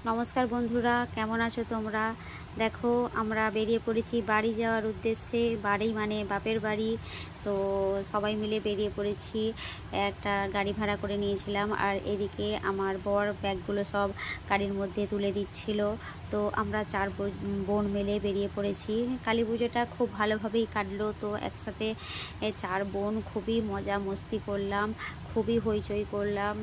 নমস্কার বন্ধুরা, কেমন আছো তোমরা? দেখো, আমরা বেরিয়ে পড়েছি বাড়ি যাওয়ার উদ্দেশ্যে। বাড়ি মানে বাপের বাড়ি। তো সবাই মিলে বেরিয়ে পড়েছি। একটা গাড়ি ভাড়া করে নিয়েছিলাম, আর এদিকে আমার বর ব্যাগগুলো সব গাড়ির মধ্যে তুলে দিচ্ছিল। তো আমরা চার বোন মিলে বেরিয়ে পড়েছি। কালী পুজোটা খুব ভালোভাবেই কাটলো। তো একসাথে চার বোন খুবই মজা মস্তি করলাম, খুবই হইচই করলাম,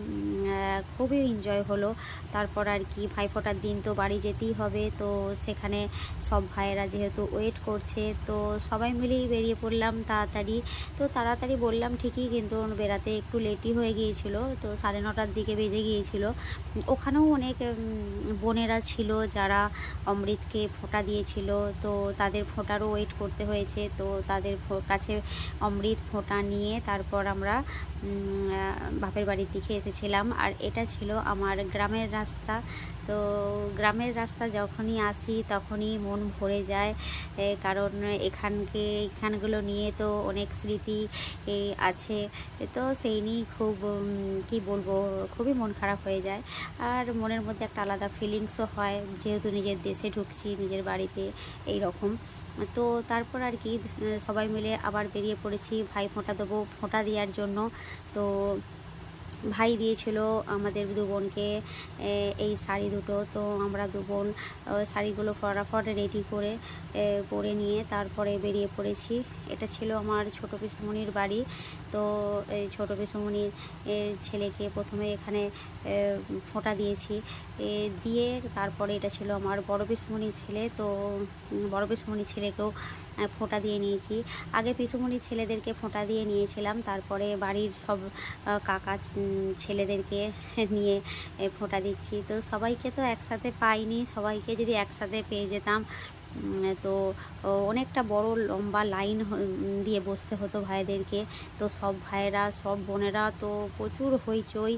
খুবই এনজয় হলো। তারপর আর কি, ভাইফোঁটার দিন তো বাড়ি যেতেই হবে। তো সেখানে সব ভাইয়েরা যেহেতু ওয়েট করছে, তো সবাই মিলেই বেরিয়ে পড়লাম তাড়াতাড়ি। তো তাড়াতাড়ি বললাম ঠিকই, কিন্তু বেরাতে একটু লেটই হয়ে গিয়েছিল। তো 9:30টার দিকে বেজে গিয়েছিল। ওখানেও অনেক বোনেরা ছিল যারা অমৃতকে ফোঁটা দিয়েছিল। তো তাদের ফোঁটারও ওয়েট করতে হয়েছে। তো তাদের কাছে অমৃত ফোঁটা নিয়ে তারপর আমরা বাপের বাড়ির দিকে এসেছিলাম। আর এটা ছিল আমার গ্রামের রাস্তা। তো গ্রামের রাস্তা যখনই আসি তখনই মন ভরে যায়, কারণ এখানগুলো নিয়ে তো অনেক স্মৃতি আছে। তো সেই নিয়েই খুব কি বলবো, খুবই মন খারাপ হয়ে যায়। আর মনের মধ্যে একটা আলাদা ফিলিংসও হয়, যেহেতু নিজের দেশে ঢুকছি, নিজের বাড়িতে এই রকম। তো তারপর আর কি, সবাই মিলে আবার বেরিয়ে পড়েছি ভাই ফোঁটা দেবো, ফোঁটা দেওয়ার জন্য। তো ভাই দিয়েছিল আমাদের দু বোনকে এই শাড়ি দুটো। তো আমরা দু বোন শাড়িগুলো ফটাফট রেডি করে পরে নিয়ে তারপরে বেরিয়ে পড়েছি। এটা ছিল আমার ছোটো পিসমণির বাড়ি। তো এই ছোটো পিসমণির ছেলেকে প্রথমে এখানে ফোঁটা দিয়েছি, দিয়ে তারপরে এটা ছিল আমার বড় পিসমণির ছেলে। তো বড় পিসমণির ছেলেকেও ফোঁটা দিয়ে নিয়েছি। আগে পিসমণির ছেলেদেরকে ফোঁটা দিয়ে নিয়েছিলাম, তারপরে বাড়ির সব কাকা ছেলেদেরকে নিয়ে ফোঁটা দিচ্ছি। তো সবাইকে তো একসাথে পাইনি, সবাইকে যদি একসাথে পেয়ে যেতাম তো অনেকটা বড় লম্বা লাইন দিয়ে বসতে হতো ভাইদেরকে। তো সব ভাইয়েরা, সব বোনেরা তো প্রচুর হইচই,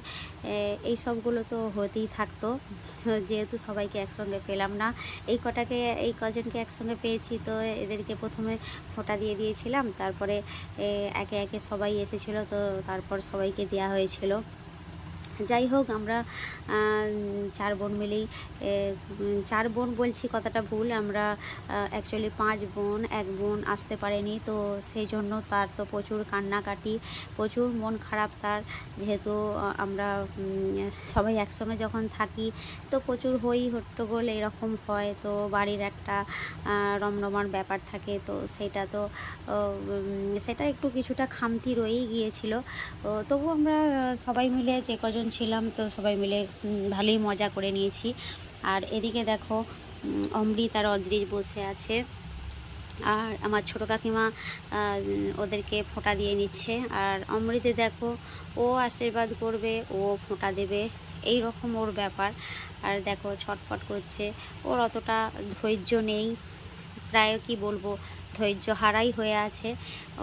এই সবগুলো তো হতেই থাকতো। যেহেতু সবাইকে একসঙ্গে পেলাম না, এই কজনকে একসঙ্গে পেয়েছি। তো এদেরকে প্রথমে ফোঁটা দিয়ে দিয়েছিলাম, তারপরে একে একে সবাই এসেছিলো। তো তারপর সবাইকে দেওয়া হয়েছিল। যাই হোক, আমরা চার বোন মিলেই, চার বোন বলছি কথাটা ভুল, আমরা অ্যাকচুয়ালি 5 বোন। এক বোন আসতে পারেনি, তো সেই জন্য তার তো প্রচুর কান্নাকাটি, প্রচুর মন খারাপ তার। যেহেতু আমরা সবাই একসঙ্গে যখন থাকি তো প্রচুর হই হট্টগোল এরকম হয়। তো বাড়ির একটা রমরমার ব্যাপার থাকে। তো সেটা একটু কিছুটা খামতি রয়েই গিয়েছিল। তবু আমরা সবাই মিলে যে কজন ছিলাম, তো সবাই মিলে ভালোই মজা করে নিয়েছি। আর এদিকে দেখো, অমৃত আর অদ্রিজ বসে আছে, আর আমার ছোটো কাকিমা ওদেরকে ফোঁটা দিয়ে নিচ্ছে। আর অমৃতে দেখো, ও আশীর্বাদ করবে, ও ফোঁটা দেবে, এই রকম ওর ব্যাপার। আর দেখো ছটফট করছে, ওর অতটা ধৈর্য নেই, প্রায় কি বলবো, ধৈর্য হারাই হয়ে আছে।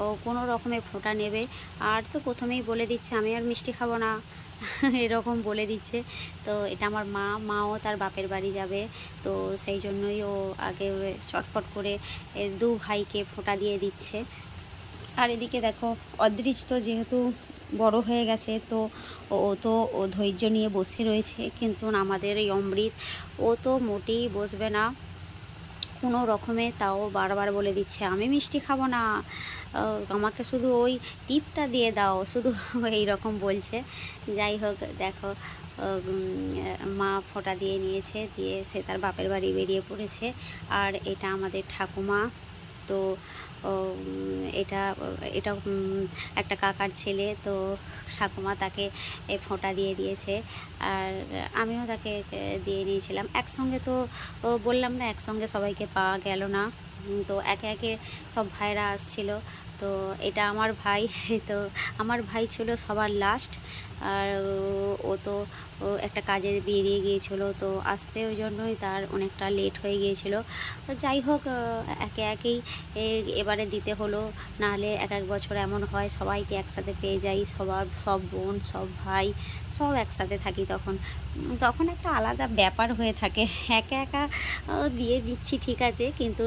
ও কোনো রকমে ফোঁটা নেবে। আর তো প্রথমেই বলে দিচ্ছে আমি আর মিষ্টি খাবো না, এরকম বলে দিচ্ছে। তো এটা আমার মাও তার বাপের বাড়ি যাবে, তো সেই জন্যই ও আগে চটফট করে দু ভাইকে ফোঁটা দিয়ে দিচ্ছে। আর এদিকে দেখো, অদৃশ তো যেহেতু বড় হয়ে গেছে, তো ও ধৈর্য নিয়ে বসে রয়েছে। কিন্তু আমাদের এই অমৃত, ও তো মোটেই বসবে না কোনো রকমে। তাও বারবার বলে দিচ্ছে আমি মিষ্টি খাবো না, আমাকে শুধু ওই টিপটা দিয়ে দাও, শুধু এই রকম বলছে। যাই হোক, দেখো মা ফোঁটা দিয়ে নিয়েছে, দিয়ে সে তার বাপের বাড়ি বেরিয়ে পড়েছে। আর এটা আমাদের ঠাকুমা। তো এটা এটা একটা কাকার ছেলে। তো ঠাকুমা তাকে ফোঁটা দিয়ে দিয়েছে, আর আমিও তাকে দিয়ে নিয়েছিলাম একসঙ্গে। তো বললাম না, একসঙ্গে সবাইকে পাওয়া গেল না। তো একে একে সব ভাইরা আসছিল। তো এটা আমার ভাই। তো আমার ভাই ছিল সবার লাস্ট। আর ও একটা কাজে বেরিয়ে গিয়েছিল, তো আসতে ওই জন্যই তার অনেকটা লেট হয়ে গিয়েছিল। তো যাই হোক, একে একেই এবারে দিতে হলো। নাহলে এক বছর এমন হয় সবাইকে একসাথে পেয়ে যাই, সব বোন, সব ভাই, সব একসাথে থাকি। তখন একটা আলাদা ব্যাপার হয়ে থাকে। একা একা দিয়ে দিচ্ছি ঠিক আছে, কিন্তু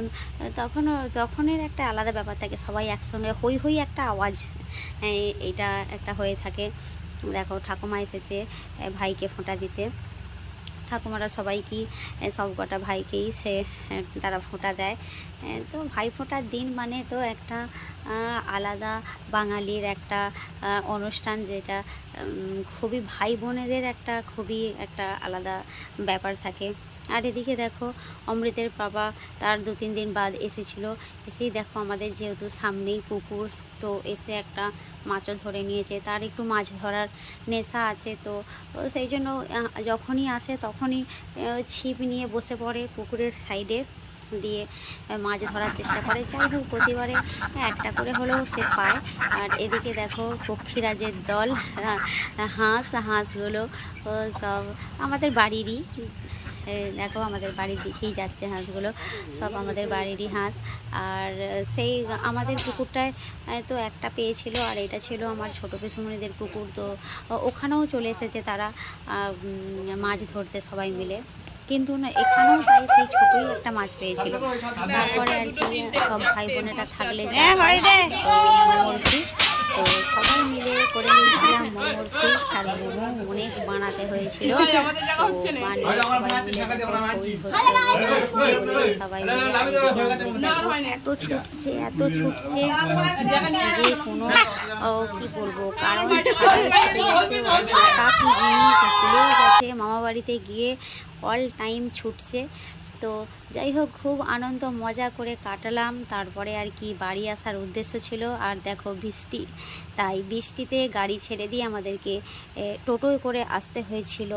তখনের একটা আলাদা ব্যাপার থাকে। সবাই একসঙ্গে হই হই একটা আওয়াজ, এইটা একটা হয়ে থাকে। দেখো ঠাকুমা এসেছে ভাইকে ফোঁটা দিতে। ঠাকুমারা সবাইকেই সব কটা ভাইকেই তারা ফোঁটা দেয়। তো ভাই ফোঁটার দিন মানে তো একটা আলাদা বাঙালির একটা অনুষ্ঠান, যেটা খুবই ভাই বোনেদের খুবই একটা আলাদা ব্যাপার থাকে। আর এদিকে দেখো অমৃতের বাবা তার 2-3 দিন বাদ এসেছিল। এসেই দেখো আমাদের যেহেতু সামনেই পুকুর, তো এসে একটা মাছও ধরে নিয়েছে। তার একটু মাছ ধরার নেশা আছে, তো সেই জন্য যখনই আসে তখনই ছিপ নিয়ে বসে পড়ে পুকুরের সাইডে, দিয়ে মাছ ধরার চেষ্টা করে। যাই হোক প্রতিবারে একটা করে হলেও সে পায়। আর এদিকে দেখো পক্ষীরাজের দল, হাঁসগুলো সব আমাদের বাড়িরই, দেখো আমাদের বাড়ির দিকেই যাচ্ছে হাঁসগুলো, সব আমাদের বাড়িরই হাঁস। আর সেই আমাদের পুকুরটায় তো একটা পেয়েছিল, আর এটা ছিল আমার ছোটো পিসুমণিদের পুকুর। তো ওখানেও চলে এসেছে তারা মাছ ধরতে সবাই মিলে, কিন্তু না এখানেও তাই সেই ছোটোই একটা মাছ পেয়েছিল। তারপরে আর কি সব ভাই বোনেরা থাকলে মোমোর ফিস্ট, তো সবাই মিলে করে নিয়েছিলাম মোমোর ফিস্ট। আর মোমো অনেক বানাতে হয়েছিল, তো বানিয়ে সবাই মিলে এত ছুটছে যে কোনো কি বলবো, কারণ জিনিস ভুলেও গেছে, মামা বাড়িতে গিয়ে অল টাইম ছুটছে। তো যাই হোক খুব আনন্দ মজা করে কাটালাম। তারপরে আর কি বাড়ি আসার উদ্দেশ্য ছিল, আর দেখো বৃষ্টি, তাই বৃষ্টিতে গাড়ি ছেড়ে দিয়ে আমাদেরকে টোটোয় করে আসতে হয়েছিল।